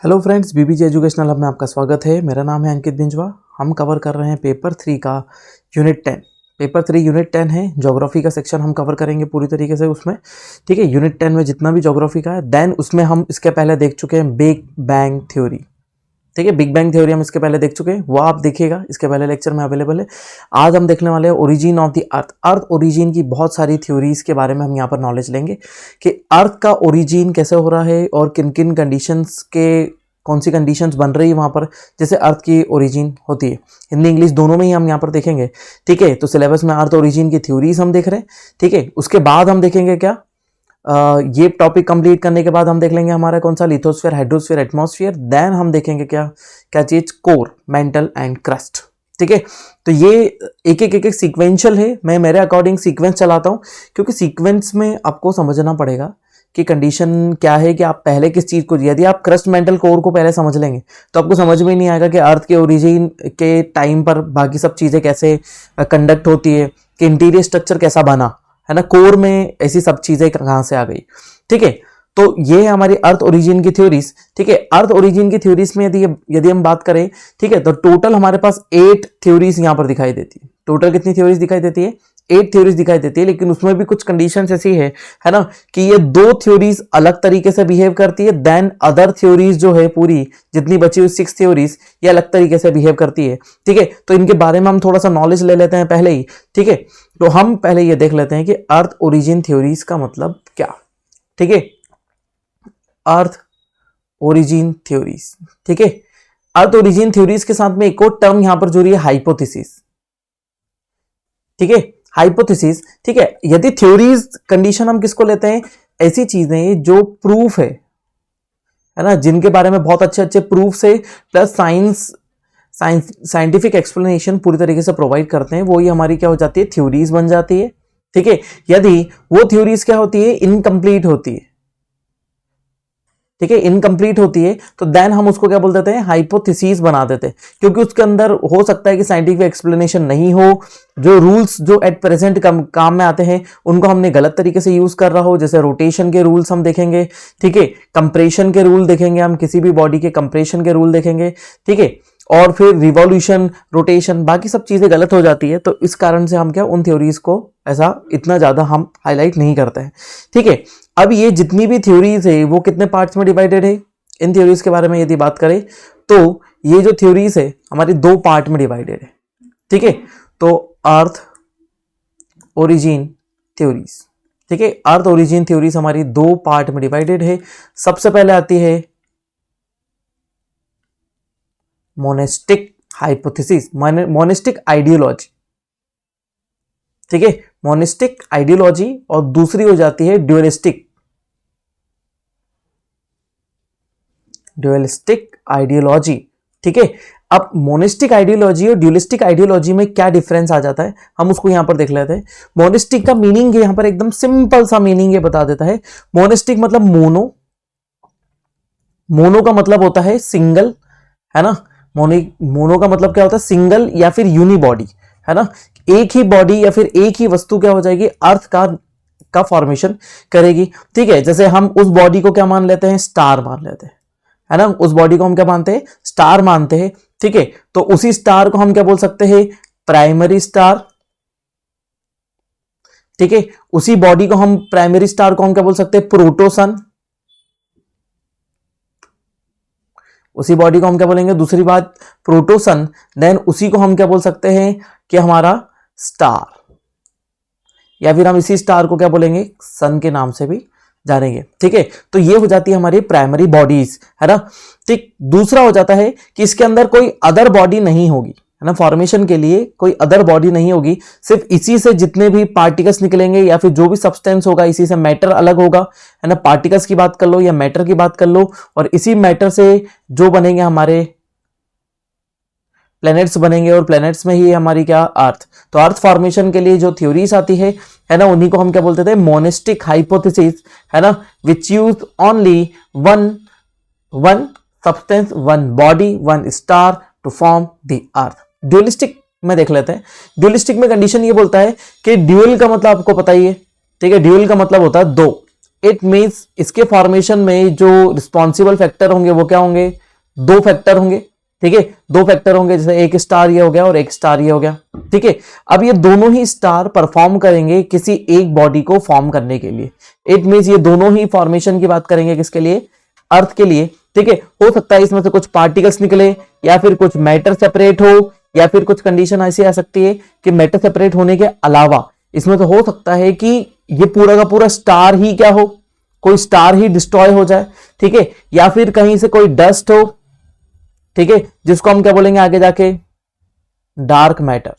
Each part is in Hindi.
Hello friends, BBJ educational hub में आपका स्वागत है। मेरा नाम है अंकित बिंजवा। हम कवर कर रहे हैं पेपर 3 का यूनिट 10। पेपर 3 यूनिट 10 है। ज्योग्राफी का सेक्शन हम कवर करेंगे पूरी तरीके से उसमें, ठीक है। यूनिट 10 में जितना भी ज्योग्राफी का है, देन उसमें हम इसके पहले देख चुके हैं बिग बैंग थ्योरी, ठीक है। बिग बैंग थ्योरी हम इसके पहले देख चुके हैं, वो आप देखिएगा, इसके पहले लेक्चर में अवेलेबल है। आज हम देखने वाले हैं origin of the earth. Earth origin की बहुत सारी थ्योरीज के बारे में हम यहाँ पर नॉलेज लेंगे कि अर्थ का ओरिजिन कैसे हो रहा है और किन किन कंडीशंस के कौन सी कंडीशंस बन रही है वहाँ पर जैसे अर्थ की ओरिजिन होती है। हिंदी इंग्लिश दोनों में ही हम यहाँ पर देखेंगे, ठीक है। तो सिलेबस में अर्थ ओरिजिन की थ्योरीज हम देख रहे हैं, ठीक है। उसके बाद हम देखेंगे क्या, ये टॉपिक कंप्लीट करने के बाद हम देख लेंगे हमारा कौन सा लिथोस्फीयर, हाइड्रोस्फीयर, एटमॉस्फेयर। देन हम देखेंगे क्या क्या चीज, कोर, मेंटल एंड क्रस्ट, ठीक है। तो ये एक एक सीक्वेंशियल है। मैं मेरे अकॉर्डिंग सीक्वेंस चलाता हूँ क्योंकि सीक्वेंस में आपको समझना पड़ेगा कि कंडीशन क्या है कि आप पहले किस चीज को, यदि आप क्रस्ट, मेंटल, कोर को पहले समझ लेंगे तो आपको समझ में नहीं आएगा कि अर्थ के ओरिजिन के टाइम पर बाकी सब चीजें कैसे कंडक्ट होती है, कि इंटीरियर स्ट्रक्चर कैसा बना है ना, कोर में ऐसी सब चीजें कहां से आ गई, ठीक है। तो ये है हमारी अर्थ ओरिजिन की थ्योरीज, ठीक है। अर्थ ओरिजिन की थ्योरीज में यदि हम बात करें, ठीक है, तो टोटल हमारे पास 8 थ्योरीज यहां पर दिखाई देती है। टोटल कितनी थ्योरीज दिखाई देती है? 8 थ्योरीज दिखाई देती है। लेकिन उसमें भी कुछ कंडीशंस ऐसी है ना, कि ये 2 थ्योरीज अलग तरीके से बिहेव करती है, देन अदर थ्योरीज जो है पूरी जितनी बची हुई 6 थ्योरीज ये अलग तरीके से बिहेव करती है, ठीक है। तो इनके बारे में हम थोड़ा सा नॉलेज ले लेते हैं पहले ही, ठीक है। तो हम पहले ये देख लेते हैं कि अर्थ ओरिजिन थ्योरीज का मतलब क्या, ठीक है। अर्थ ओरिजिन थ्योरीज, ठीक है। अर्थ ओरिजिन थ्योरीज के साथ में एक और टर्म यहां पर जुड़ी है, हाइपोथेसिस, ठीक है। हाइपोथेसिस, ठीक है। यदि थ्योरीज कंडीशन हम किसको लेते हैं, ऐसी चीजें जो प्रूफ है ना, जिनके बारे में बहुत अच्छे अच्छे प्रूफ है, प्लस साइंटिफिक एक्सप्लेनेशन पूरी तरीके से प्रोवाइड करते हैं, वो ही हमारी क्या हो जाती है, थ्योरीज बन जाती है, ठीक है। यदि वो थ्योरीज क्या होती है, इनकम्प्लीट होती है, ठीक है, इनकम्प्लीट होती है, तो देन हम उसको क्या बोल देते हैं, हाइपोथेसिस बना देते हैं। क्योंकि उसके अंदर हो सकता है कि साइंटिफिक एक्सप्लेनेशन नहीं हो, जो रूल्स जो एट प्रेजेंट काम में आते हैं उनको हमने गलत तरीके से यूज कर रहा हो। जैसे रोटेशन के रूल्स हम देखेंगे, ठीक है, कंप्रेशन के रूल देखेंगे, हम किसी भी बॉडी के कंप्रेशन के रूल देखेंगे, ठीक है। और फिर रिवॉल्यूशन, रोटेशन, बाकी सब चीजें गलत हो जाती है। तो इस कारण से हम क्या उन थ्योरीज को ऐसा इतना ज्यादा हम हाईलाइट नहीं करते हैं, ठीक है। अब ये जितनी भी थ्योरीज है वो कितने पार्ट्स में डिवाइडेड है, इन थ्योरीज के बारे में यदि बात करें तो ये जो थ्योरीज है हमारी 2 पार्ट में डिवाइडेड है, ठीक है। तो अर्थ ओरिजिन थ्योरीज, ठीक है, अर्थ ओरिजिन थ्योरीज हमारी 2 पार्ट में डिवाइडेड है। सबसे पहले आती है मोनेस्टिक हाइपोथेसिस, मोनेस्टिक आइडियोलॉजी, ठीक है, मोनेस्टिक आइडियोलॉजी। और दूसरी हो जाती है ड्यूअलिस्टिक आइडियोलॉजी, ठीक है। अब मोनेस्टिक आइडियोलॉजी और ड्यूअलिस्टिक आइडियोलॉजी में क्या डिफरेंस आ जाता है, हम उसको यहां पर देख लेते हैं। मोनेस्टिक का मीनिंग यहां पर एकदम सिंपल सा मीनिंग ये बता देता है। मोनेस्टिक मतलब मोनो का मतलब होता है सिंगल, है ना। मोनो का मतलब क्या होता है, सिंगल या फिर यूनिबॉडी, है ना। एक ही बॉडी या फिर एक ही वस्तु क्या हो जाएगी, अर्थ का फॉर्मेशन करेगी, ठीक है। जैसे हम उस बॉडी को क्या मान लेते हैं, स्टार मान लेते हैं, है ना। उस बॉडी को हम क्या मानते हैं, स्टार मानते हैं, ठीक है। तो उसी स्टार को हम क्या बोल सकते हैं, प्राइमरी स्टार, ठीक है। उसी बॉडी को हम, प्राइमरी स्टार को हम क्या बोल सकते हैं, प्रोटोसन। उसी बॉडी को हम क्या बोलेंगे, दूसरी बात प्रोटोसन। देन उसी को हम क्या बोल सकते हैं कि हमारा स्टार, या फिर हम इसी स्टार को क्या बोलेंगे, सन के नाम से भी जानेंगे, ठीक है। तो ये हो जाती है हमारी प्राइमरी बॉडीज, है ना। ठीक, दूसरा हो जाता है कि इसके अंदर कोई अदर बॉडी नहीं होगी, है ना। फॉर्मेशन के लिए कोई अदर बॉडी नहीं होगी, सिर्फ इसी से जितने भी पार्टिकल्स निकलेंगे या फिर जो भी सब्सटेंस होगा इसी से मैटर अलग होगा, है ना। पार्टिकल्स की बात कर लो या मैटर की बात कर लो, और इसी मैटर से जो बनेंगे हमारे प्लैनेट्स बनेंगे, और प्लैनेट्स में ही हमारी क्या, अर्थ। तो अर्थ फॉर्मेशन के लिए जो थ्योरीज आती है ना, उन्हीं को हम क्या बोलते थे, मोनेस्टिक हाइपोथेसिस, है ना, which use only one substance, one body, one star to form the earth. Dualistic में देख लेते हैं। ड्यूअलिस्टिक में कंडीशन ये बोलता है कि ड्यूअल का मतलब आपको पता ही है, ठीक है। ड्यूअल का मतलब होता है 2, इट मीन्स इसके फॉर्मेशन में जो रिस्पॉन्सिबल फैक्टर होंगे वो क्या होंगे, 2 फैक्टर होंगे, ठीक है, 2 फैक्टर होंगे, जैसे एक स्टार ये हो गया और एक स्टार ये हो गया, ठीक है। अब ये दोनों ही स्टार परफॉर्म करेंगे किसी एक बॉडी को फॉर्म करने के लिए। इट मीन्स ये दोनों ही फॉर्मेशन की बात करेंगे किसके लिए, अर्थ के लिए, ठीक है। हो सकता है इसमें से कुछ पार्टिकल्स निकले, या फिर कुछ मैटर सेपरेट हो, या फिर कुछ कंडीशन ऐसी आ सकती है कि मैटर सेपरेट होने के अलावा इसमें तो हो सकता है कि ये पूरा का पूरा स्टार ही क्या हो, कोई स्टार ही डिस्ट्रॉय हो जाए, ठीक है, या फिर कहीं से कोई डस्ट हो, ठीक है, जिसको हम क्या बोलेंगे आगे जाके, डार्क मैटर,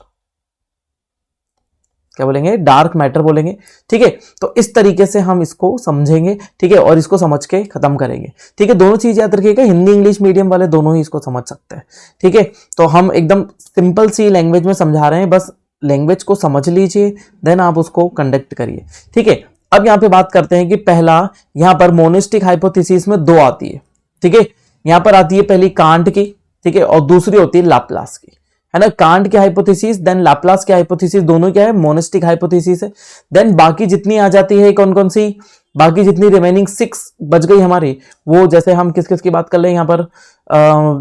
क्या बोलेंगे, डार्क मैटर बोलेंगे, ठीक है। तो इस तरीके से हम इसको समझेंगे, ठीक है, और इसको समझ के खत्म करेंगे, ठीक है। दोनों चीज याद रखिएगा, हिंदी इंग्लिश मीडियम वाले दोनों ही इसको समझ सकते हैं, ठीक है। तो हम एकदम सिंपल सी लैंग्वेज में समझा रहे हैं, बस लैंग्वेज को समझ लीजिए, देन आप उसको कंडक्ट करिए, ठीक है। अब यहां पे बात करते हैं कि पहला, यहां पर मोनिस्टिक हाइपोथेसिस में 2 आती है, ठीक है। यहां पर आती है पहली कांट की, ठीक है, और दूसरी होती है लाप्लास की, है ना। कांट की हाइपोथेसिस देन लाप्लास की हाइपोथेसिस, दोनों क्या है, मोनिस्टिक हाइपोथेसिस है। देन बाकी जितनी आ जाती है कौन कौन सी, बाकी जितनी रिमेनिंग 6 बच गई हमारी, वो जैसे हम किस किस की बात कर ले, यहां पर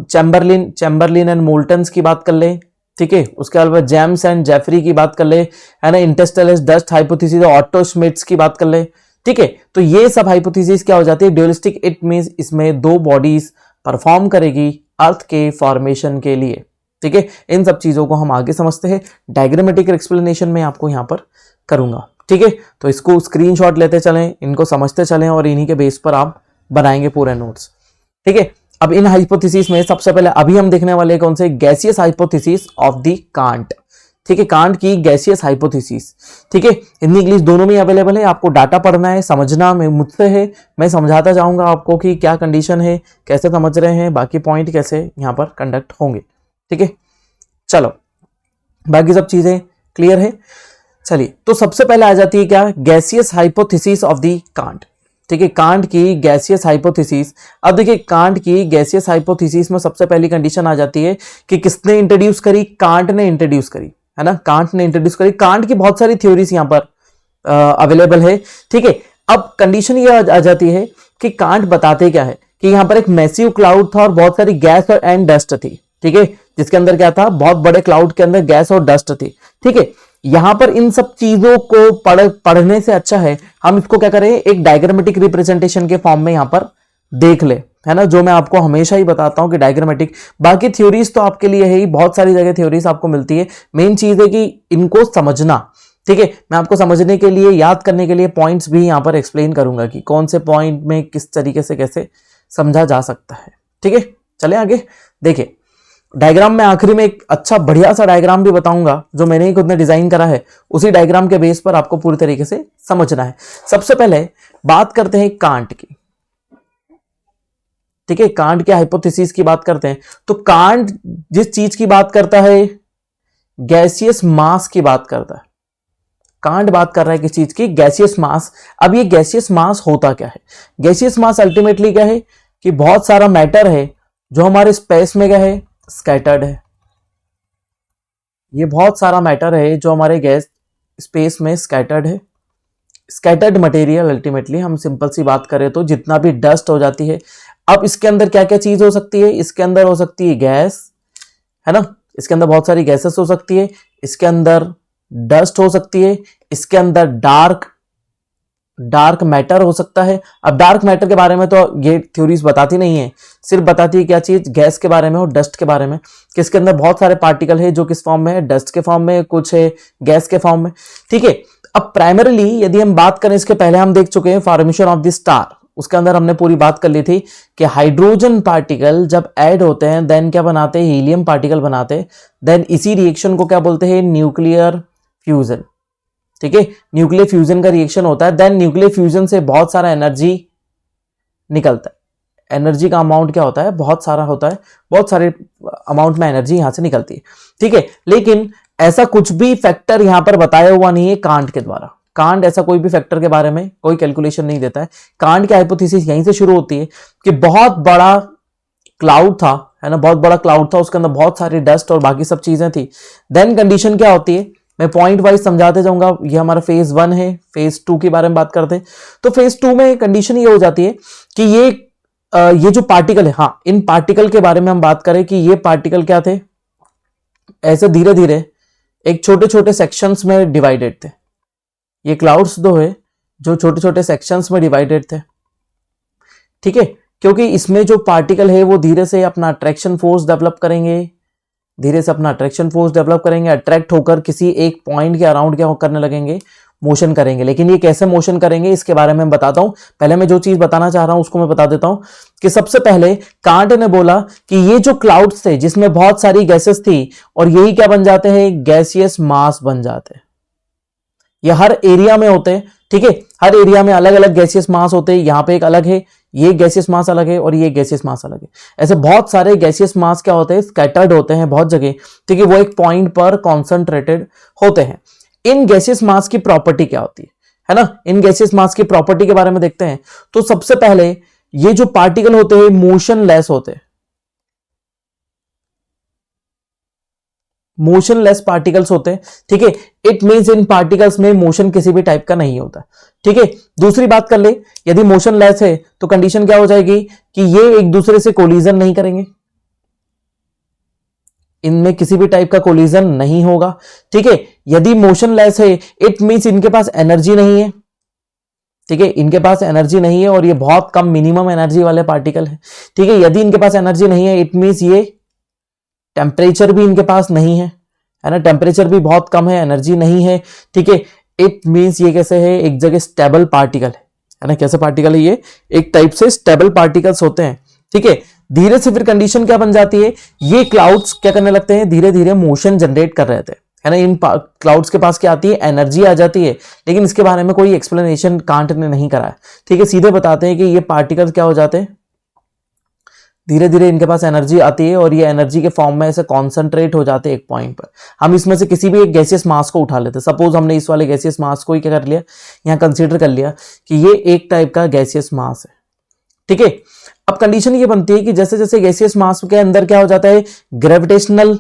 चैम्बरलिन एंड मोल्टन्स की बात कर ले, ठीक है। उसके अलावा जेम्स एंड जेफरी की बात कर ले, है ना। इंटरस्टेलर डस्ट हाइपोथेसिस, ऑटो श्मिट्स की बात कर ले, ठीक है। तो ये सब हाइपोथेसिस क्या हो जाती है, ड्यूलिस्टिक। इट मींस इसमें 2 बॉडीज परफॉर्म करेगी अर्थ के फॉर्मेशन के लिए, ठीक है। इन सब चीजों को हम आगे समझते हैं, डायग्रामेटिक एक्सप्लेनेशन में आपको यहां पर करूंगा, ठीक है। तो इसको स्क्रीनशॉट लेते चलें, इनको समझते चलें, और इन्हीं के बेस पर आप बनाएंगे पूरे नोट्स, ठीक है। अब इन हाइपोथेसिस में सबसे पहले अभी हम देखने वाले कौन से, gaseous hypothesis of the can't, ठीक है। कांट की गैसियस हाइपोथेसिस, ठीक है। हिंदी इंग्लिश दोनों में अवेलेबल है, आपको डाटा पढ़ना है, समझना में मुझसे है, मैं समझाता जाऊंगा आपको कि क्या कंडीशन है, कैसे समझ रहे हैं, बाकी पॉइंट कैसे यहां पर कंडक्ट होंगे, ठीक है। चलो बाकी सब चीजें क्लियर है। चलिए, तो सबसे पहले आ जाती है क्या, gaseous hypothesis of the can't, ठीक है। कांट की गैसियस हाइपोथेसिस। अब देखिए, कांट की गैसियस हाइपोथेसिस में सबसे पहली कंडीशन आ जाती है कि किसने इंट्रोड्यूस करी, कांट ने इंट्रोड्यूस करी, है ना। कांट ने इंट्रोड्यूस करी। कांट की बहुत सारी थ्योरीज यहां पर अवेलेबल है, ठीक है। अब कंडीशन ये आ जाती है कि कांट बताते क्या है कि यहां पर एक मैसिव क्लाउड था और बहुत सारी गैस और एंड डस्ट थी, ठीक है। जिसके अंदर क्या था, बहुत बड़े क्लाउड के अंदर गैस और डस्ट थी, ठीक है। यहां पर इन सब चीजों को पढ़ने से अच्छा है हम इसको क्या करें, एक डायग्रामेटिक रिप्रेजेंटेशन के फॉर्म में यहां पर देख ले, है ना। जो मैं आपको हमेशा ही बताता हूं कि डायग्रामेटिक, बाकी थ्योरीज तो आपके लिए है ही, बहुत सारी जगह थ्योरीज आपको मिलती है, मेन चीज है कि इनको समझना, ठीक है। मैं आपको समझने के लिए, याद करने के लिए पॉइंट्स भी यहां पर एक्सप्लेन करूंगा कि कौन से पॉइंट में किस तरीके से कैसे समझा जा सकता है, ठीक है। चले आगे देखिए, डायग्राम में आखिरी में एक अच्छा बढ़िया सा डायग्राम भी बताऊंगा जो मैंने ही खुद ने डिजाइन करा है, उसी डायग्राम के बेस पर आपको पूरी तरीके से समझना है। सबसे पहले बात करते हैं कांट की, ठीक है। कांट के हाइपोथेसिस की बात करते हैं, तो कांट जिस चीज की बात करता है, गैसियस मास की बात करता है। कांट बात कर रहा है किस चीज की, गैसियस मास। अब ये गैसियस मास होता क्या है, गैसियस मास अल्टीमेटली क्या है कि बहुत सारा मैटर है जो हमारे स्पेस में क्या है, स्कैटर्ड है। ये बहुत सारा मैटर है जो हमारे गैस स्पेस में स्कैटर्ड है। स्कैटर्ड मटेरियल अल्टीमेटली, हम सिंपल सी बात करें तो जितना भी डस्ट हो जाती है। अब इसके अंदर क्या क्या चीज हो सकती है, इसके अंदर हो सकती है गैस, है ना। इसके अंदर बहुत सारी गैसेस हो सकती है, इसके अंदर डस्ट हो सकती है, इसके अंदर डार्क मैटर हो सकता है। अब डार्क मैटर के बारे में तो ये थ्योरीज बताती नहीं है, सिर्फ बताती है क्या चीज, गैस के बारे में और डस्ट के बारे में, कि इसके अंदर बहुत सारे पार्टिकल है जो किस फॉर्म में है, डस्ट के फॉर्म में, कुछ है गैस के फॉर्म में, ठीक है। अब प्राइमरीली यदि हम बात करें, इसके पहले हम देख चुके हैं फॉर्मेशन ऑफ द स्टार, उसके अंदर हमने पूरी बात कर ली थी कि हाइड्रोजन पार्टिकल जब ऐड होते हैं देन क्या बनाते हैं, हीलियम पार्टिकल बनाते हैं। देन इसी रिएक्शन को क्या बोलते हैं, न्यूक्लियर फ्यूजन, ठीक है। न्यूक्लियर फ्यूजन का रिएक्शन होता है, देन न्यूक्लियर फ्यूजन से बहुत सारा एनर्जी निकलता है। एनर्जी का अमाउंट क्या होता है, बहुत सारा होता है, बहुत सारे अमाउंट में एनर्जी यहां से निकलती है, ठीक है। लेकिन ऐसा कुछ भी फैक्टर यहां पर बताया हुआ नहीं है कांट के द्वारा। कांट ऐसा कोई भी फैक्टर के बारे में कोई कैलकुलेशन नहीं देता है। कांट की हाइपोथेसिस यहीं से शुरू होती है कि बहुत बड़ा क्लाउड था, है ना, बहुत बड़ा क्लाउड था, उसके अंदर बहुत सारी डस्ट और बाकी सब चीजें थी। देन कंडीशन क्या होती है, मैं पॉइंट वाइज समझाते जाऊंगा। ये हमारा फेज 1 है, फेज 2 के बारे में बात करते हैं। तो फेज 2 में कंडीशन ये हो जाती है कि ये जो पार्टिकल है, हाँ, इन पार्टिकल के बारे में हम बात करें कि ये पार्टिकल क्या थे, ऐसे धीरे धीरे एक छोटे छोटे सेक्शंस में डिवाइडेड थे। ये क्लाउड्स दो है जो छोटे छोटे सेक्शंस में डिवाइडेड थे, ठीक है, क्योंकि इसमें जो पार्टिकल है वो धीरे से अपना अट्रैक्शन फोर्स डेवलप करेंगे, धीरे से अपना अट्रैक्शन फोर्स डेवलप करेंगे, अट्रैक्ट होकर किसी एक पॉइंट के अराउंड क्या करने लगेंगे, मोशन करेंगे। लेकिन ये कैसे मोशन करेंगे इसके बारे में बताता हूं। पहले मैं जो चीज बताना चाह रहा हूं उसको मैं बता देता हूं कि सबसे पहले कांट ने बोला कि ये जो क्लाउड्स थे जिसमें बहुत सारी गैसेस थी और यही क्या बन जाते हैं, गैसियस मास बन जाते हैं। ये हर एरिया में होते हैं, ठीक है, हर एरिया में अलग अलग गैसियस मास होते हैं। यहां पे एक अलग है, ये गैसियस मास अलग है और ये गैसियस मास अलग है। ऐसे बहुत सारे गैसियस मास क्या होते हैं, स्कैटर्ड होते हैं बहुत जगह, ठीक है, वो एक पॉइंट पर कॉन्सेंट्रेटेड होते हैं। इन गैसियस मास की प्रॉपर्टी क्या होती है ना, इन गैसियस मास की प्रॉपर्टी के बारे में देखते हैं। तो सबसे पहले ये जो पार्टिकल होते हैं मोशनलेस होते हैं, मोशनलेस पार्टिकल्स होते हैं, ठीक है। इट मींस इन पार्टिकल्स में मोशन किसी भी टाइप का नहीं होता, ठीक है। दूसरी बात कर ले, यदि मोशनलेस है तो कंडीशन क्या हो जाएगी कि ये एक दूसरे से कोलिजन नहीं करेंगे, इनमें किसी भी टाइप का कोलिजन नहीं होगा, ठीक है। यदि मोशनलेस है इट मींस इनके पास एनर्जी नहीं है, ठीक है, इनके पास एनर्जी नहीं है और ये बहुत कम मिनिमम एनर्जी वाले पार्टिकल है, ठीक है। यदि इनके पास एनर्जी नहीं है इट मींस ये टेम्परेचर भी इनके पास नहीं है ना, टेम्परेचर भी बहुत कम है, एनर्जी नहीं है, ठीक है। इट मींस ये कैसे है, एक जगह स्टेबल पार्टिकल है ना। कैसे पार्टिकल है ये, एक टाइप से स्टेबल पार्टिकल्स होते हैं, ठीक है। धीरे से फिर कंडीशन क्या बन जाती है, ये क्लाउड्स क्या करने लगते हैं, धीरे धीरे मोशन जनरेट कर रहे थे, है ना। इन क्लाउड्स के पास क्या आती है, एनर्जी आ जाती है, लेकिन इसके बारे में कोई एक्सप्लेनेशन कांट ने नहीं करा है, ठीक है। सीधे बताते हैं कि ये पार्टिकल्स क्या हो जाते हैं, धीरे धीरे इनके पास एनर्जी आती है और ये एनर्जी के फॉर्म में ऐसे कॉन्सेंट्रेट हो जाते हैं एक पॉइंट पर। हम इसमें से किसी भी एक गैसियस मास को उठा लेते, सपोज हमने इस वाले गैसियस मास को ही क्या कर लिया, यहां कंसीडर कर लिया कि ये एक टाइप का गैसियस मास है, ठीक है। अब कंडीशन ये बनती है कि जैसे जैसे गैसियस मास के अंदर क्या हो जाता है, ग्रेविटेशनल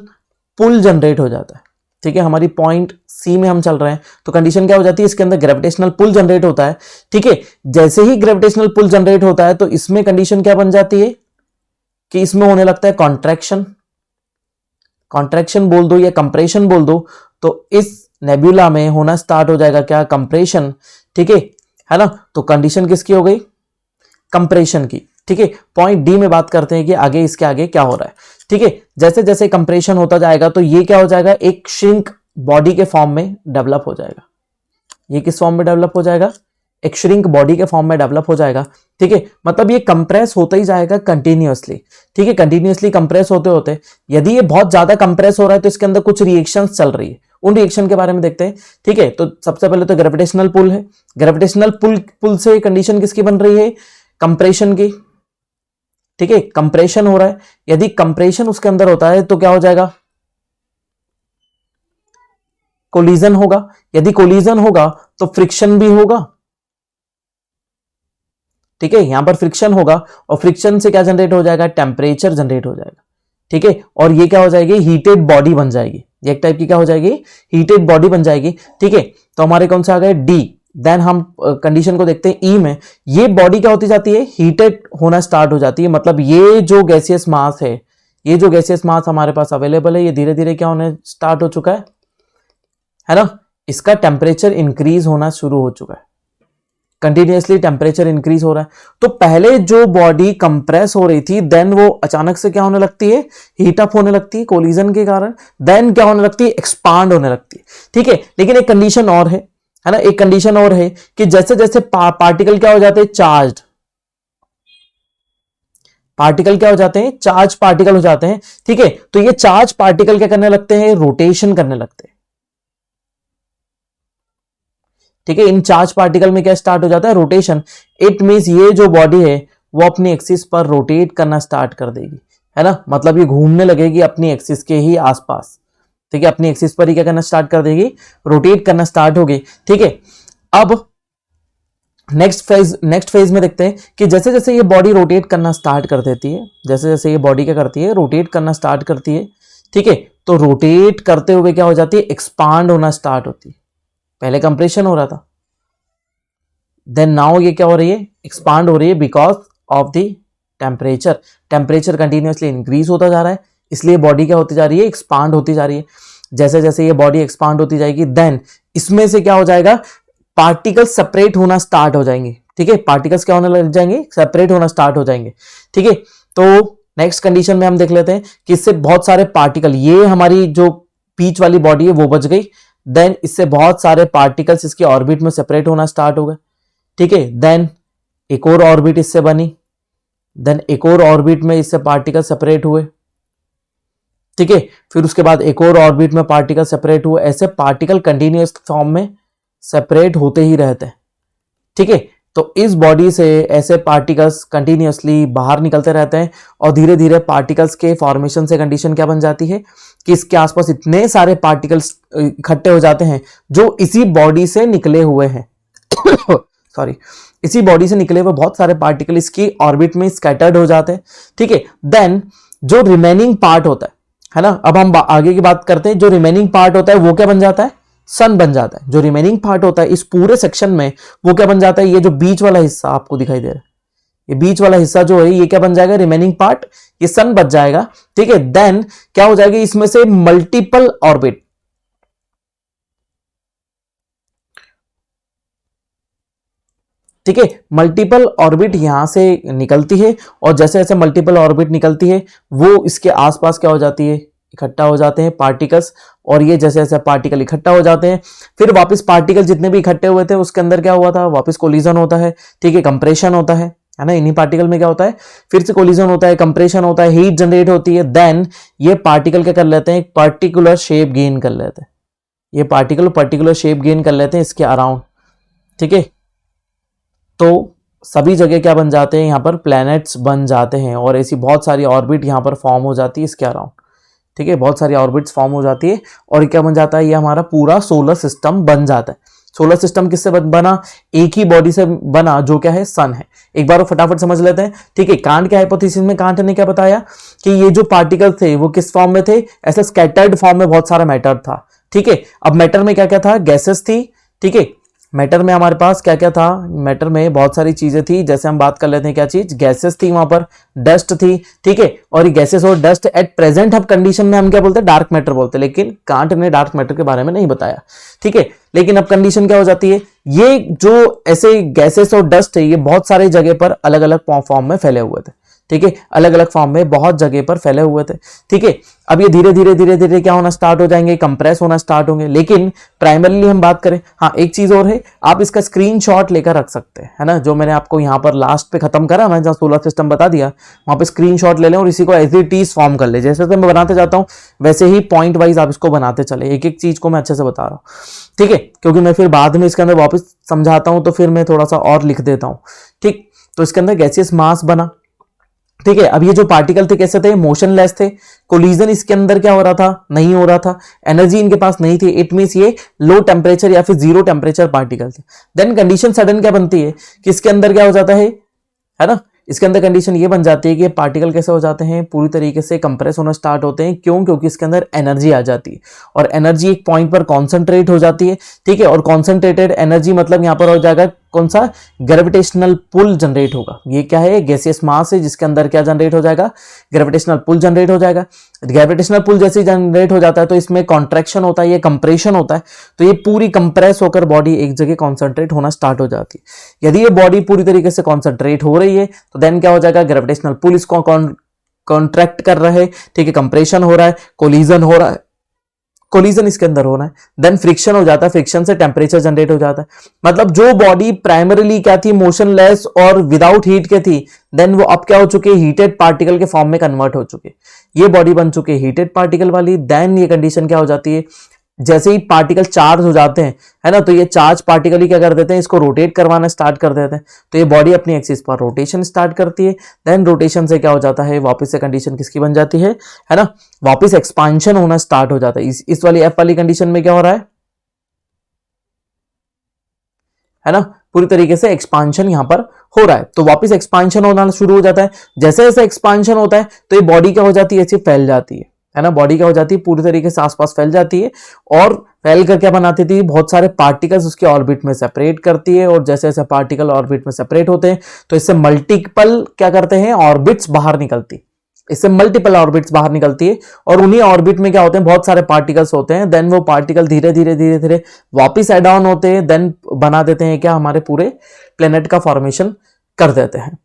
पुल जनरेट हो जाता है, ठीक है। हमारी पॉइंट सी में हम चल रहे हैं तो कंडीशन क्या हो जाती है, इसके अंदर ग्रेविटेशनल पुल जनरेट होता है, ठीक है। जैसे ही ग्रेविटेशनल पुल जनरेट होता है तो इसमें कंडीशन क्या बन जाती है कि इसमें होने लगता है कॉन्ट्रैक्शन, कॉन्ट्रैक्शन बोल दो या कंप्रेशन बोल दो, तो इस नेबुला में होना स्टार्ट हो जाएगा क्या, कंप्रेशन, ठीक है ना। तो कंडीशन किसकी हो गई, कंप्रेशन की, ठीक है। पॉइंट डी में बात करते हैं कि आगे इसके आगे क्या हो रहा है, ठीक है। जैसे जैसे कंप्रेशन होता जाएगा तो ये क्या हो जाएगा, एक श्रिंक बॉडी के फॉर्म में डेवलप हो जाएगा। ये किस फॉर्म में डेवलप हो जाएगा, एक श्रिंक बॉडी के फॉर्म में डेवलप हो जाएगा, ठीक है। मतलब ये कंप्रेस होता ही जाएगा कंटिन्यूअसली, ठीक है, कंटिन्यूअसली कंप्रेस होते होते यदि ये बहुत ज्यादा कंप्रेस हो रहा है तो इसके अंदर कुछ रिएक्शंस चल रही है, उन रिएक्शन के बारे में देखते हैं, ठीक है। तो सबसे पहले तो ग्रेविटेशनल पुल है, ग्रेविटेशनल पुल से कंडीशन किसकी बन रही है, कंप्रेशन की, ठीक है। कंप्रेशन हो रहा है, यदि कंप्रेशन उसके अंदर होता है तो क्या हो जाएगा, कोलिजन होगा, यदि कोलिजन होगा तो फ्रिक्शन भी होगा, ठीक है। यहां पर फ्रिक्शन होगा और फ्रिक्शन से क्या जनरेट हो जाएगा, टेम्परेचर जनरेट हो जाएगा, ठीक है। और ये क्या हो जाएगी, हीटेड बॉडी बन जाएगी, ये एक टाइप की क्या हो जाएगी, हीटेड बॉडी बन जाएगी, ठीक है। तो हमारे कौन सा आ गए, डी। देन हम कंडीशन को देखते हैं ई में, ये बॉडी क्या होती जाती है, हीटेड होना स्टार्ट हो जाती है। मतलब ये जो गैसियस मास है, ये जो गैसियस मास हमारे पास अवेलेबल है, ये धीरे धीरे क्या होने स्टार्ट हो चुका है ना, इसका टेम्परेचर इंक्रीज होना शुरू हो चुका है, कंटिन्यूअसली टेम्परेचर इंक्रीज हो रहा है। तो पहले जो बॉडी कंप्रेस हो रही थी देन वो अचानक से क्या होने लगती है, हीट अप होने लगती है कोलिजन के कारण, देन क्या होने लगती है, एक्सपांड होने लगती है, ठीक है। लेकिन एक कंडीशन और है ना, एक कंडीशन और है कि जैसे जैसे पार्टिकल क्या हो जाते हैं, चार्ज्ड पार्टिकल क्या हो जाते हैं, चार्ज पार्टिकल हो जाते हैं, ठीक है। तो ये चार्ज पार्टिकल क्या करने लगते हैं, रोटेशन करने लगते हैं, ठीक है। इन चार्ज पार्टिकल में क्या स्टार्ट हो जाता है, रोटेशन। इट मींस ये जो बॉडी है वो अपनी एक्सिस पर रोटेट करना स्टार्ट कर देगी, है ना। मतलब ये घूमने लगेगी अपनी एक्सिस के ही आसपास, ठीक है, अपनी एक्सिस पर ही क्या करना स्टार्ट कर देगी, रोटेट करना स्टार्ट होगी, ठीक है। अब नेक्स्ट फेज में देखते हैं कि जैसे जैसे ये बॉडी रोटेट करना स्टार्ट कर देती है, जैसे जैसे ये बॉडी क्या करती है, रोटेट करना स्टार्ट करती है, ठीक है, तो रोटेट करते हुए क्या हो जाती है, एक्सपांड होना स्टार्ट होती है। पहले कंप्रेशन हो रहा था, देन नाउ ये क्या हो रही है, एक्सपांड हो रही है because of the temperature. Temperature continuously increase होता जा रहा है, इसलिए बॉडी क्या होती जा रही है, एक्सपांड होती जा रही है। जैसे जैसे ये बॉडी एक्सपांड होती जाएगी, देन इसमें से क्या हो जाएगा, पार्टिकल्स सेपरेट होना स्टार्ट हो जाएंगे। ठीक है, पार्टिकल्स क्या होने लग जाएंगे, सेपरेट होना स्टार्ट हो जाएंगे। ठीक है, तो नेक्स्ट कंडीशन में हम देख लेते हैं कि इससे बहुत सारे पार्टिकल, ये हमारी जो बीच वाली बॉडी है वो बच गई, देन इससे बहुत सारे पार्टिकल्स इसके ऑर्बिट में सेपरेट होना स्टार्ट हो गए। ठीक है, देन एक और ऑर्बिट इससे बनी, देन एक और ऑर्बिट में इससे पार्टिकल सेपरेट हुए। ठीक है, फिर उसके बाद एक और ऑर्बिट में पार्टिकल सेपरेट हुए। ऐसे पार्टिकल कंटिन्यूअस फॉर्म में सेपरेट होते ही रहते हैं। ठीक है, तो इस बॉडी से ऐसे पार्टिकल्स कंटिन्यूअसली बाहर निकलते रहते हैं और धीरे धीरे पार्टिकल्स के फॉर्मेशन से कंडीशन क्या बन जाती है कि इसके आसपास इतने सारे पार्टिकल्स इकट्ठे हो जाते हैं जो इसी बॉडी से निकले हुए हैं सॉरी, इसी बॉडी से निकले हुए बहुत सारे पार्टिकल इसकी ऑर्बिट में स्कैटर्ड हो जाते हैं। ठीक है, देन जो रिमेनिंग पार्ट होता है ना, अब हम आगे की बात करते हैं। जो रिमेनिंग पार्ट होता है वो क्या बन जाता है, सन बन जाता है। जो रिमेनिंग पार्ट होता है इस पूरे सेक्शन में वो क्या बन जाता है, ये जो बीच वाला हिस्सा आपको दिखाई दे रहा है, ये बीच वाला हिस्सा जो है ये क्या बन जाएगा, रिमेनिंग पार्ट, ये सन बच जाएगा। ठीक है, देन क्या हो जाएगी, इसमें से मल्टीपल ऑर्बिट, ठीक है, मल्टीपल ऑर्बिट यहां से निकलती है और जैसे जैसे मल्टीपल ऑर्बिट निकलती है वो इसके आसपास क्या हो जाती है, इकट्ठा हो जाते हैं पार्टिकल्स। और ये जैसे जैसे पार्टिकल इकट्ठा हो जाते हैं फिर वापस पार्टिकल जितने भी इकट्ठे हुए थे उसके अंदर क्या हुआ था, वापस कोलिजन होता है। ठीक है, कंप्रेशन होता है ना, इन्हीं पार्टिकल में क्या होता है, फिर से कोलिजन होता है, कंप्रेशन होता है, हीट जनरेट होती है। देन ये पार्टिकल क्या कर लेते हैं, एक पर्टिकुलर शेप गेन कर लेते हैं। ये पार्टिकल पर्टिकुलर शेप गेन कर लेते हैं इसके अराउंड। ठीक है, तो सभी जगह क्या बन जाते हैं, यहाँ पर प्लैनेट्स बन जाते हैं और ऐसी बहुत सारी ऑर्बिट यहाँ पर फॉर्म हो जाती है इसके अराउंड। ठीक है, बहुत सारी ऑर्बिट्स फॉर्म हो जाती है और क्या बन जाता है, ये हमारा पूरा सोलर सिस्टम बन जाता है। सोलर सिस्टम किससे बना, एक ही बॉडी से बना जो क्या है, सन है। एक बार फटाफट समझ लेते हैं। ठीक है, कांट के हाइपोथेसिस में कांट ने क्या बताया कि ये जो पार्टिकल थे वो किस फॉर्म में थे, ऐसे स्कैटर्ड फॉर्म में बहुत सारा मैटर था। ठीक है, अब मैटर में क्या क्या था, गैसेस थी। ठीक है, मैटर में हमारे पास क्या क्या था, मैटर में बहुत सारी चीजें थी। जैसे हम बात कर लेते हैं क्या चीज, गैसेस थी, वहां पर डस्ट थी। ठीक है, और ये गैसेस और डस्ट एट प्रेजेंट अब कंडीशन में हम क्या बोलते हैं, डार्क मैटर बोलते हैं, लेकिन कांट ने डार्क मैटर के बारे में नहीं बताया। ठीक है, लेकिन अब कंडीशन क्या हो जाती है, ये जो ऐसे गैसेस और डस्ट है ये बहुत सारे जगह पर अलग अलग फॉर्म में फैले हुए थे। ठीक है, अलग अलग फॉर्म में बहुत जगह पर फैले हुए थे। ठीक है, अब ये धीरे धीरे धीरे धीरे क्या होना स्टार्ट हो जाएंगे, कंप्रेस होना स्टार्ट होंगे। लेकिन प्राइमरीली हम बात करें, हाँ एक चीज और है, आप इसका स्क्रीनशॉट लेकर रख सकते हैं, है ना, जो मैंने आपको यहाँ पर लास्ट पे खत्म करा, मैं जहाँ सोलर सिस्टम बता दिया वहां पे स्क्रीनशॉट ले लें और इसी को एज इट इज फॉर्म कर ले। जैसे जैसे मैं बनाते जाता हूँ वैसे ही पॉइंट वाइज आप इसको बनाते चले, एक एक चीज को मैं अच्छे से बता रहा हूँ। ठीक है, क्योंकि मैं फिर बाद में इसके अंदर वापस समझाता हूँ तो फिर मैं थोड़ा सा और लिख देता हूँ। ठीक, तो इसके अंदर गैसियस मास बना। ठीक है, अब ये जो पार्टिकल थे कैसे थे, मोशनलेस थे। कोलिजन इसके अंदर क्या हो रहा था, नहीं हो रहा था, एनर्जी इनके पास नहीं थी। इट मींस ये लो टेम्परेचर या फिर जीरो टेम्परेचर पार्टिकल थे। देन कंडीशन सडन क्या बनती है कि इसके अंदर क्या हो जाता है ना, इसके अंदर कंडीशन ये बन जाती है कि पार्टिकल कैसे हो जाते हैं, पूरी तरीके से कंप्रेस होना स्टार्ट होते हैं। क्यों, क्योंकि इसके अंदर एनर्जी आ जाती है और एनर्जी एक पॉइंट पर कॉन्सेंट्रेट हो जाती है। ठीक है, और कॉन्सेंट्रेटेड एनर्जी मतलब यहां पर हो जाएगा कौन सा, ग्रेविटेशनल पुल जनरेट होगा। ये क्या है, गैसियस मास है जिसके अंदर क्या जनरेट हो जाएगा, ग्रेविटेशनल पुल जनरेट हो जाएगा। ग्रेविटेशनल पुल जैसे जनरेट हो जाता है तो इसमें कॉन्ट्रैक्शन होता है, ये कंप्रेशन होता है, तो ये पूरी कंप्रेस होकर बॉडी एक जगह कॉन्सेंट्रेट होना स्टार्ट हो जाती है। यदि ये बॉडी पूरी तरीके से कॉन्सेंट्रेट हो रही है तो देन क्या हो जाएगा, ग्रेविटेशनल पुल इसको कॉन्ट्रैक्ट कर रहा है। ठीक है, कंप्रेशन हो रहा है, कोलिजन हो रहा है, कोलिजन इसके अंदर होना है, देन फ्रिक्शन हो जाता है, फ्रिक्शन से टेम्परेचर जनरेट हो जाता है। मतलब जो बॉडी प्राइमरीली क्या थी, मोशनलेस और विदाउट हीट के थी, देन वो अब क्या हो चुके, हीटेड पार्टिकल के फॉर्म में कन्वर्ट हो चुके, ये बॉडी बन चुके हीटेड पार्टिकल वाली। देन ये कंडीशन क्या हो जाती है, जैसे ही पार्टिकल चार्ज हो जाते हैं, है ना, तो ये चार्ज पार्टिकल ही क्या कर देते हैं, इसको रोटेट करवाना स्टार्ट कर देते हैं। तो ये बॉडी अपनी एक्सिस पर रोटेशन स्टार्ट करती है। देन रोटेशन से क्या हो जाता है, वापस से कंडीशन किसकी बन जाती है ना, वापस एक्सपांशन होना स्टार्ट हो जाता है। इस वाली एफ वाली कंडीशन में क्या हो रहा है ना, पूरी तरीके से एक्सपांशन यहां पर हो रहा है, तो वापस एक्सपांशन होना शुरू हो जाता है। जैसे जैसे एक्सपांशन होता है तो ये बॉडी क्या हो जाती है, ऐसे फैल जाती है। है ना, बॉडी क्या हो जाती है, पूरी तरीके से आसपास फैल जाती है और फैल कर क्या बनाती थी, बहुत सारे पार्टिकल्स उसके ऑर्बिट में सेपरेट करती है और जैसे जैसे पार्टिकल ऑर्बिट में सेपरेट होते हैं तो इससे मल्टीपल क्या करते हैं, ऑर्बिट्स बाहर निकलती, इससे मल्टीपल ऑर्बिट्स बाहर निकलती है और उन्हीं ऑर्बिट में क्या होते हैं, बहुत सारे पार्टिकल्स होते हैं। देन वो पार्टिकल धीरे धीरे धीरे धीरे वापिस एड ऑन होते हैं, देन बना देते हैं क्या, हमारे पूरे प्लेनेट का फॉर्मेशन कर देते हैं।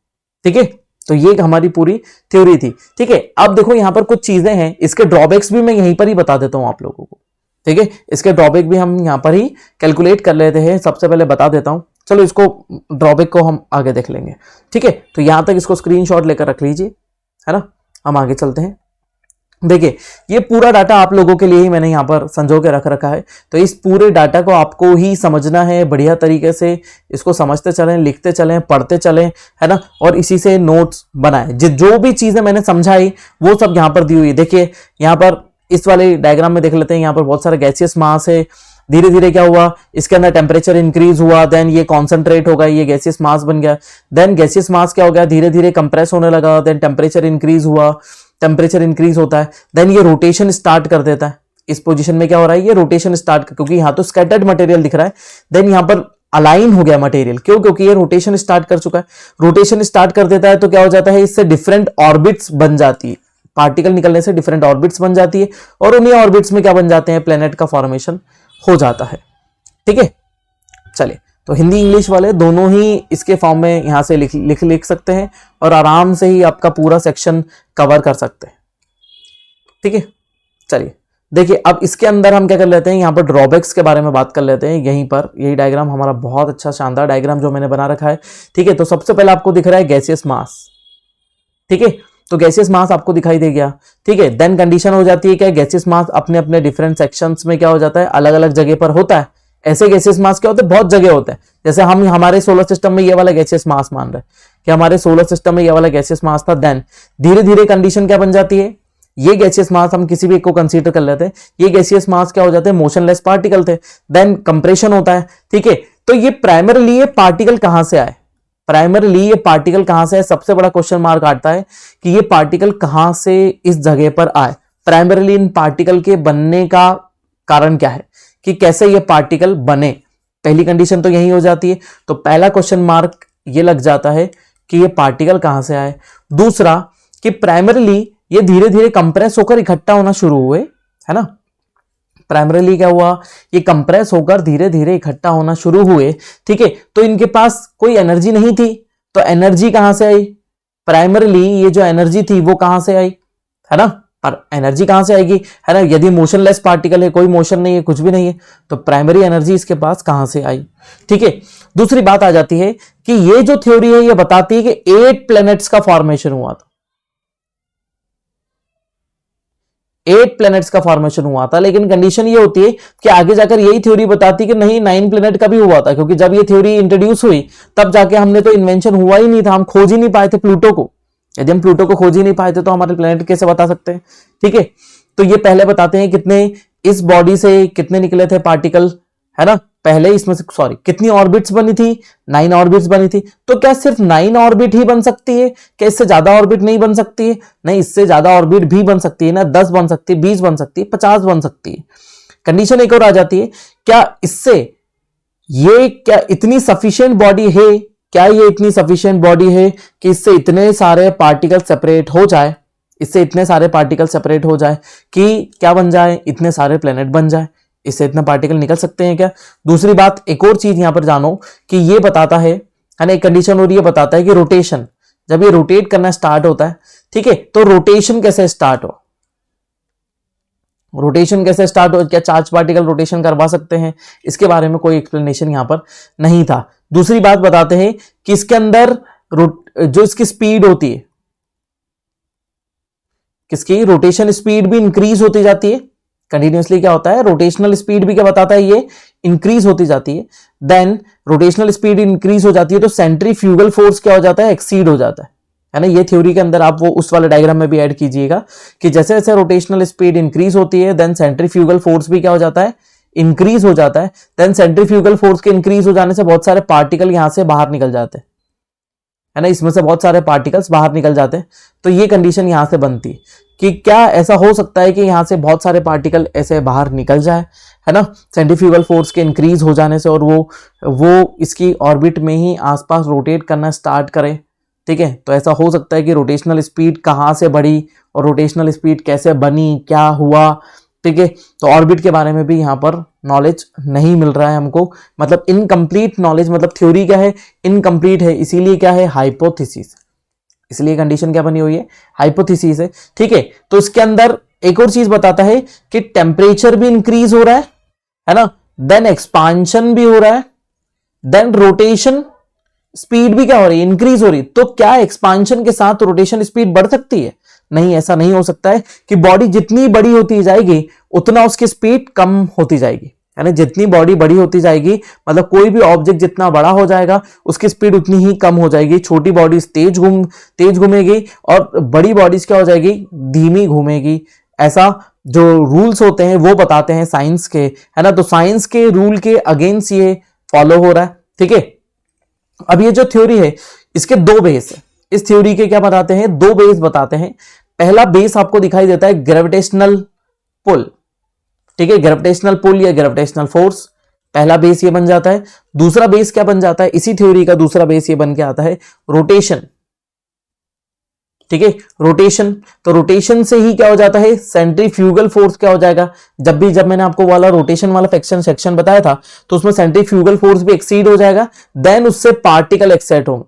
ठीक है, तो ये हमारी पूरी थ्योरी थी। ठीक है, अब देखो यहां पर कुछ चीजें हैं, इसके ड्रॉबैक्स भी मैं यहीं पर ही बता देता हूं आप लोगों को। ठीक है, इसके ड्रॉबैक भी हम यहां पर ही कैलकुलेट कर लेते हैं, सबसे पहले बता देता हूं। चलो इसको ड्रॉबैक को हम आगे देख लेंगे। ठीक है, तो यहां तक इसको स्क्रीनशॉट लेकर रख लीजिए, है ना, हम आगे चलते हैं। देखिए ये पूरा डाटा आप लोगों के लिए ही मैंने यहाँ पर संजो के रख रखा है, तो इस पूरे डाटा को आपको ही समझना है, बढ़िया तरीके से इसको समझते चलें, लिखते चलें, पढ़ते चलें, है ना, और इसी से नोट्स बनाएं। जो भी चीजें मैंने समझाई वो सब यहाँ पर दी हुई है। देखिए यहाँ पर इस वाले डायग्राम में देख लेते हैं, यहाँ पर बहुत सारा गैसियस मास है, धीरे धीरे क्या हुआ, इसके अंदर टेम्परेचर इंक्रीज हुआ, देन ये कॉन्सेंट्रेट हो गया, ये गैसियस मास बन गया, देन गैसियस मास क्या हो गया, धीरे धीरे कंप्रेस होने लगा, देन टेम्परेचर इंक्रीज हुआ, टेम्परेचर इंक्रीज होता है, देन ये रोटेशन स्टार्ट कर देता है। इस पोजीशन में क्या हो रहा है, ये रोटेशन स्टार्ट, क्योंकि यहां तो स्कैटर्ड मटेरियल दिख रहा है, देन यहां पर अलाइन हो गया मटेरियल, क्यों, क्योंकि ये रोटेशन स्टार्ट कर चुका है। रोटेशन स्टार्ट कर देता है तो क्या हो जाता है, इससे डिफरेंट ऑर्बिट्स बन जाती है, पार्टिकल निकलने से डिफरेंट ऑर्बिट्स बन जाती है और उन्हीं ऑर्बिट्स में क्या बन जाते हैं, प्लेनेट का फॉर्मेशन हो जाता है। ठीक है, चलिए तो हिंदी इंग्लिश वाले दोनों ही इसके फॉर्म में यहां से लिख सकते हैं और आराम से ही आपका पूरा सेक्शन कवर कर सकते हैं। ठीक है, चलिए देखिए अब इसके अंदर हम क्या कर लेते हैं, यहां पर ड्रॉबैक्स के बारे में बात कर लेते हैं। यहीं पर यही डायग्राम हमारा बहुत अच्छा शानदार डायग्राम जो मैंने बना रखा है। ठीक है, तो सबसे पहले आपको दिख रहा है गैसियस मास। ठीक है, तो गैसियस मास आपको दिखाई दे गया। ठीक है, देन कंडीशन हो जाती है क्या, गैसियस मास अपने अपने डिफरेंट सेक्शंस में क्या हो जाता है, अलग अलग जगह पर होता है। ऐसे गैसियस मास क्या होते हैं, बहुत जगह होते हैं। जैसे हम हमारे सोलर सिस्टम में ये वाला गैसियस मास मान रहे हैं कि हमारे सोलर सिस्टम में ये वाला गैसियस मास था, देन धीरे धीरे कंडीशन क्या बन जाती है, ये गैसियस मास हम किसी भी एक को कंसीडर कर लेते हैं, ये गैसियस मास क्या हो जाते हैं, मोशनलेस पार्टिकल थे, देन कंप्रेशन होता है। ठीक है, तो ये प्राइमरीली ये पार्टिकल कहां से आए, प्राइमरीली ये पार्टिकल कहां से है, सबसे बड़ा क्वेश्चन मार्क आता है कि ये पार्टिकल कहां से इस जगह पर आए। प्राइमरीली इन पार्टिकल के बनने का कारण क्या है, कि कैसे ये पार्टिकल बने, पहली कंडीशन तो यही हो जाती है। तो पहला क्वेश्चन मार्क ये लग जाता है कि ये पार्टिकल कहां से आए। दूसरा कि प्राइमरीली ये धीरे धीरे कंप्रेस होकर इकट्ठा होना शुरू हुए, है ना, प्राइमरीली क्या हुआ, ये कंप्रेस होकर धीरे धीरे इकट्ठा होना शुरू हुए। ठीक है, तो इनके पास कोई एनर्जी नहीं थी, तो एनर्जी कहां से आई, प्राइमरीली ये जो एनर्जी थी वो कहां से आई, है ना, पर एनर्जी कहां से आएगी, है ना, यदि मोशनलेस पार्टिकल है, कोई मोशन नहीं है, कुछ भी नहीं है, तो प्राइमरी एनर्जी इसके पास कहां से आई। ठीक है, दूसरी बात आ जाती है कि ये जो थ्योरी है ये बताती है कि 8 प्लैनेट्स का फॉर्मेशन हुआ था, 8 प्लैनेट्स का फॉर्मेशन हुआ था। लेकिन कंडीशन ये होती है कि आगे जाकर यही थ्योरी बताती है कि नहीं 9 प्लैनेट का भी हुआ था, क्योंकि जब ये थ्योरी इंट्रोड्यूस हुई तब जाके हमने तो इन्वेंशन हुआ ही नहीं था, हम खोज ही नहीं पाए थे प्लूटो को। यदि हम प्लूटो को खोज ही नहीं पाए थे तो हमारे प्लैनेट कैसे बता सकते हैं। ठीक है, तो ये पहले बताते हैं कितने इस बॉडी से कितने निकले थे पार्टिकल, है ना, पहले इसमें से सॉरी कितनी ऑर्बिट्स बनी थी, 9 ऑर्बिट्स बनी थी। तो क्या सिर्फ 9 ऑर्बिट ही बन सकती है, क्या इससे ज्यादा ऑर्बिट नहीं बन सकती है, नहीं, इससे ज्यादा ऑर्बिट भी बन सकती है ना, 10 बन सकती है, 20 बन सकती है, 50 बन सकती है। कंडीशन एक और आ जाती है, क्या इससे ये क्या इतनी सफिशिएंट बॉडी है, क्या ये इतनी सफिशिएंट बॉडी है कि इससे इतने सारे पार्टिकल सेपरेट हो जाए, इससे इतने सारे पार्टिकल सेपरेट हो जाए कि क्या बन जाए, इतने सारे प्लेनेट बन जाए, इससे इतने पार्टिकल निकल सकते हैं क्या। दूसरी बात एक और चीज यहां पर जानो कि ये बताता है ना, एक कंडीशन और ये बताता है कि रोटेशन, जब ये रोटेट करना स्टार्ट होता है, ठीक है, तो रोटेशन कैसे स्टार्ट हो, रोटेशन कैसे स्टार्ट हो, क्या चार्ज पार्टिकल रोटेशन करवा सकते हैं, इसके बारे में कोई एक्सप्लेनेशन यहां पर नहीं था। दूसरी बात बताते हैं कि इसके अंदर जो इसकी स्पीड होती है, किसकी रोटेशन स्पीड भी इंक्रीज होती जाती है कंटिन्यूअसली, क्या होता है रोटेशनल स्पीड भी क्या बताता है, ये इंक्रीज होती जाती है। देन रोटेशनल स्पीड इंक्रीज हो जाती है तो सेंट्रीफ्यूगल फोर्स क्या हो जाता है, एक्सीड हो जाता है ना। ये थ्योरी के अंदर आप वो उस वाले डायग्राम में भी ऐड कीजिएगा कि जैसे जैसे रोटेशनल स्पीड इंक्रीज होती है देन सेंट्रीफ्यूगल फोर्स भी क्या हो जाता है, इंक्रीज हो जाता है। देन सेंट्रीफ्यूगल फोर्स के इंक्रीज हो जाने से बहुत सारे पार्टिकल यहां से बाहर निकल जाते हैं, है ना, इसमें से बहुत सारे पार्टिकल्स बाहर निकल जाते हैं। तो ये कंडीशन यहां से बनती है। कि क्या ऐसा हो सकता है कि यहाँ से बहुत सारे पार्टिकल ऐसे बाहर निकल जाए, है ना, सेंट्रीफ्यूगल फोर्स के इंक्रीज हो जाने से, और वो इसकी ऑर्बिट में ही आसपास रोटेट करना स्टार्ट करे। ठीक है, तो ऐसा हो सकता है कि रोटेशनल स्पीड कहाँ से बढ़ी और रोटेशनल स्पीड कैसे बनी, क्या हुआ। ठीक है, तो ऑर्बिट के बारे में भी यहाँ पर नॉलेज नहीं मिल रहा है हमको, मतलब इनकम्प्लीट नॉलेज, मतलब थ्योरी क्या है, इनकम्प्लीट है, इसीलिए क्या है, हाइपोथेसिस, इसलिए कंडीशन क्या बनी हुई है, हाइपोथेसिस है। ठीक है, तो इसके अंदर एक और चीज बताता है कि टेम्परेचर भी इंक्रीज हो रहा है ना, देन एक्सपांशन भी हो रहा है, देन रोटेशन स्पीड भी क्या हो रही है, इंक्रीज हो रही है। तो क्या एक्सपांशन के साथ रोटेशन स्पीड बढ़ सकती है? नहीं, ऐसा नहीं हो सकता है कि बॉडी जितनी बड़ी होती जाएगी उतना उसकी स्पीड कम होती जाएगी, यानी जितनी बॉडी बड़ी होती जाएगी, मतलब कोई भी ऑब्जेक्ट जितना बड़ा हो जाएगा उसकी स्पीड उतनी ही कम हो जाएगी। छोटी बॉडीज तेज घूमेगी और बड़ी बॉडीज क्या हो जाएगी, धीमी घूमेगी। ऐसा जो रूल्स होते हैं वो बताते हैं साइंस के, है ना, तो साइंस के रूल के अगेंस्ट ये फॉलो हो रहा है। ठीक है, अब ये जो थ्योरी है इसके दो बेस है। इस थ्योरी के क्या बताते हैं, दो बेस बताते हैं। पहला बेस आपको दिखाई देता है ग्रेविटेशनल पुल। ठीक है, ग्रेविटेशनल पुल या ग्रेविटेशनल फोर्स, पहला बेस ये बन जाता है। दूसरा बेस क्या बन जाता है, इसी थ्योरी का दूसरा बेस ये बन के आता है रोटेशन। ठीक है, रोटेशन, तो रोटेशन से ही क्या हो जाता है, सेंट्रीफ्यूगल फोर्स क्या हो जाएगा। जब मैंने आपको वाला रोटेशन वाला सेक्शन बताया था तो उसमें सेंट्रीफ्यूगल फोर्स भी एक्सीड हो जाएगा, देन उससे पार्टिकल एक्साइट होंगे,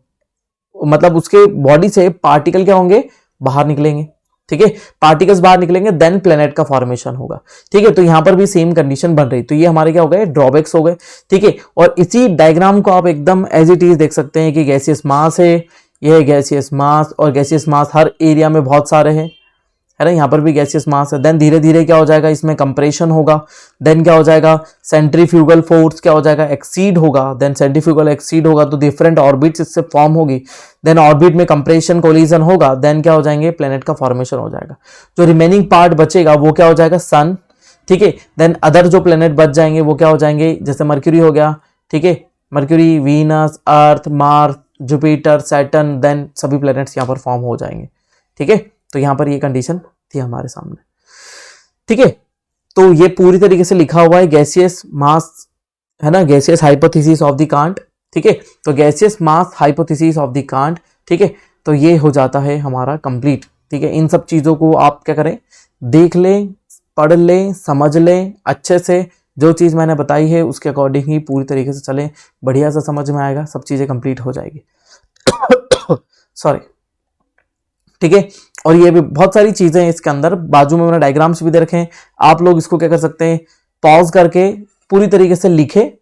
मतलब उसके बॉडी से पार्टिकल क्या होंगे, बाहर निकलेंगे। ठीक है, पार्टिकल्स बाहर निकलेंगे, देन प्लेनेट का फॉर्मेशन होगा। ठीक है, तो यहां पर भी सेम कंडीशन बन रही, तो ये हमारे क्या हो गए, ड्रॉबैक्स हो गए। ठीक है, और इसी डायग्राम को आप एकदम एज इट इज देख सकते हैं कि गैसियस मास है, यह है गैसियस मास, और गैसियस मास हर एरिया में बहुत सारे हैं, है ना, यहाँ पर भी गैसियस मास है। देन धीरे धीरे क्या हो जाएगा, इसमें कंप्रेशन होगा, देन क्या हो जाएगा, सेंट्रीफ्यूगल फोर्स क्या हो जाएगा, एक्सीड होगा, देन सेंट्रीफ्यूगल एक्सीड होगा तो डिफरेंट ऑर्बिट्स इससे फॉर्म होगी, देन ऑर्बिट में कंप्रेशन कोलिजन होगा, देन क्या हो जाएंगे, प्लेनेट का फॉर्मेशन हो जाएगा। जो रिमेनिंग पार्ट बचेगा वो क्या हो जाएगा, सन। ठीक है, देन अदर जो प्लेनेट बच जाएंगे वो क्या हो जाएंगे, जैसे मर्क्यूरी हो गया। ठीक है, मर्क्यूरी, वीनस, अर्थ, मार्स, जुपिटर, सैटर्न, देन सभी प्लेनेट्स यहाँ पर फॉर्म हो जाएंगे। ठीक है, तो यहां पर ये कंडीशन थी हमारे सामने। ठीक है, तो ये पूरी तरीके से लिखा हुआ है गैसियस मास, है ना, gaseous hypothesis of the can't. ठीक है, तो gaseous mass hypothesis of the can't. ठीक है, तो ये हो जाता है हमारा कंप्लीट। ठीक है, इन सब चीजों को आप क्या करें, देख लें, पढ़ लें, समझ लें अच्छे से, जो चीज मैंने बताई है उसके अकॉर्डिंग ही पूरी तरीके से चलें, बढ़िया से समझ में आएगा, सब चीजें कंप्लीट हो जाएगी। सॉरी। ठीक है, और ये भी बहुत सारी चीजें हैं इसके अंदर, बाजू में मैंने डायग्राम्स भी दे रखे हैं, आप लोग इसको क्या कर सकते हैं, पॉज करके पूरी तरीके से लिखे,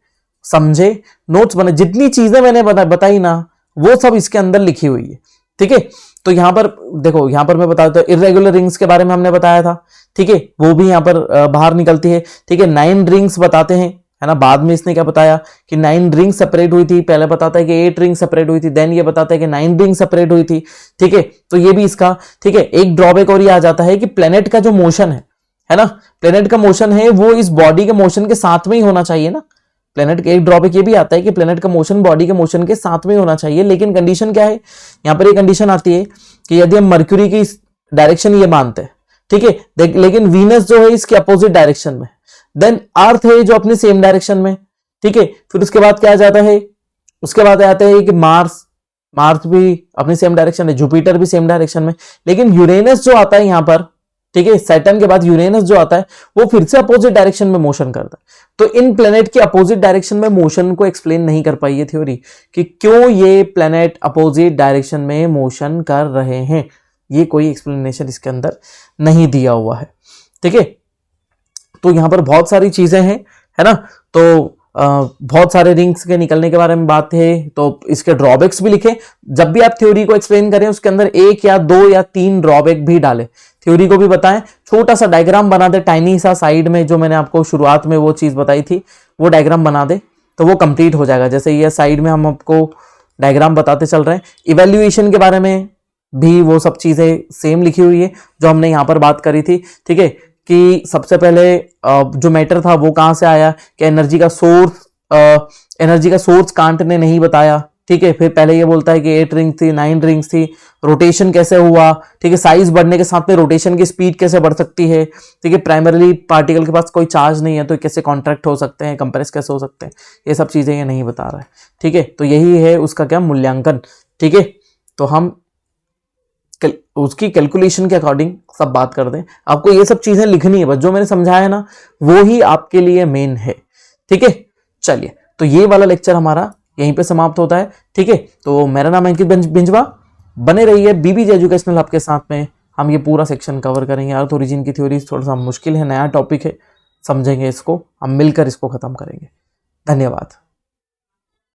समझे, नोट्स बने, जितनी चीजें मैंने बताई ना वो सब इसके अंदर लिखी हुई है। ठीक है, तो यहां पर देखो, यहां पर मैं बता देता हूं, इर्रेगुलर रिंग्स के बारे में हमने बताया था। ठीक है, वो भी यहां पर बाहर निकलती है। ठीक है, 9 रिंग्स बताते हैं, है ना, बाद में इसने क्या बताया कि 9 रिंग सेपरेट हुई थी, पहले बताता है कि 8 रिंग सेपरेट हुई थी, देन ये बताता है कि 9 रिंग सेपरेट हुई थी। ठीक है, तो ये भी इसका, ठीक है, एक ड्रॉबैक और ये आ जाता है कि प्लेनेट का जो मोशन है ना, प्लेनेट का मोशन है वो इस बॉडी के मोशन के साथ में ही होना चाहिए ना। प्लेनेट का एक ड्रॉबैक ये भी आता है कि प्लेनेट का मोशन बॉडी के मोशन के साथ में होना चाहिए, लेकिन कंडीशन क्या है, यहां पर एक कंडीशन आती है कि यदि हम मर्क्यूरी की डायरेक्शन ये मानते हैं, ठीक है, लेकिन वीनस जो है इसके अपोजिट डायरेक्शन में, देन अर्थ है जो अपने सेम डायरेक्शन में। ठीक है, फिर उसके बाद क्या आ जाता है, उसके बाद आता है कि मार्स भी अपनी सेम डायरेक्शन है, जुपिटर भी सेम डायरेक्शन में, लेकिन यूरेनस जो आता है यहां पर, ठीक है, सैटर्न के बाद यूरेनस जो आता है वो फिर से अपोजिट डायरेक्शन में मोशन करता है। तो इन प्लेनेट के अपोजिट डायरेक्शन में मोशन को एक्सप्लेन नहीं कर पाई ये थ्योरी कि क्यों ये प्लेनेट अपोजिट डायरेक्शन में मोशन कर रहे हैं, ये कोई एक्सप्लेनेशन इसके अंदर नहीं दिया हुआ है। ठीक है, तो यहां पर बहुत सारी चीजें हैं, है ना, तो बहुत सारे रिंग्स के निकलने के बारे में बात है, तो इसके ड्रॉबैक्स भी लिखे। जब भी आप थ्योरी को एक्सप्लेन करें उसके अंदर 1 या 2 या 3 ड्रॉबैक भी डालें, थ्योरी को भी बताएं, छोटा सा डायग्राम बना दे, टाइनी सा साइड में, जो मैंने आपको शुरुआत में वो चीज बताई थी वो डायग्राम बना दे तो वो कंप्लीट हो जाएगा। जैसे ये साइड में हम आपको डायग्राम बताते चल रहे हैं, इवेल्युएशन के बारे में भी वो सब चीजें सेम लिखी हुई है जो हमने यहाँ पर बात करी थी। ठीक है, कि सबसे पहले जो मैटर था वो कहां से आया, कि एनर्जी का सोर्स कांट ने नहीं बताया, ठीक है। फिर पहले ये बोलता है कि 8 रिंग्स थी, 9 रिंग्स थी, रोटेशन कैसे हुआ, ठीक है, साइज बढ़ने के साथ में रोटेशन की स्पीड कैसे बढ़ सकती है, ठीक है, प्राइमरीली पार्टिकल के पास कोई चार्ज नहीं है तो कैसे कॉन्ट्रैक्ट हो सकते हैं, कंप्रेस कैसे हो सकते हैं, ये सब चीजें ये नहीं बता रहा है, ठीक है। तो यही है उसका क्या मूल्यांकन, ठीक है। तो हम उसकी कैलकुलेशन के अकॉर्डिंग सब बात कर दें, आपको ये सब चीजें लिखनी है, बस जो मैंने समझाया ना वो ही आपके लिए मेन है, ठीक है। चलिए, तो ये वाला लेक्चर हमारा यहीं पे समाप्त होता है, ठीक है। तो मेरा नाम अंकित बिंजवा, बने रहिए बीबीजे एजुकेशनल हब के साथ में, हम ये पूरा सेक्शन कवर करेंगे। अर्थ ओरिजिन की थ्योरी थोड़ा सा मुश्किल है, नया टॉपिक है, समझेंगे इसको, हम मिलकर इसको खत्म करेंगे। धन्यवाद।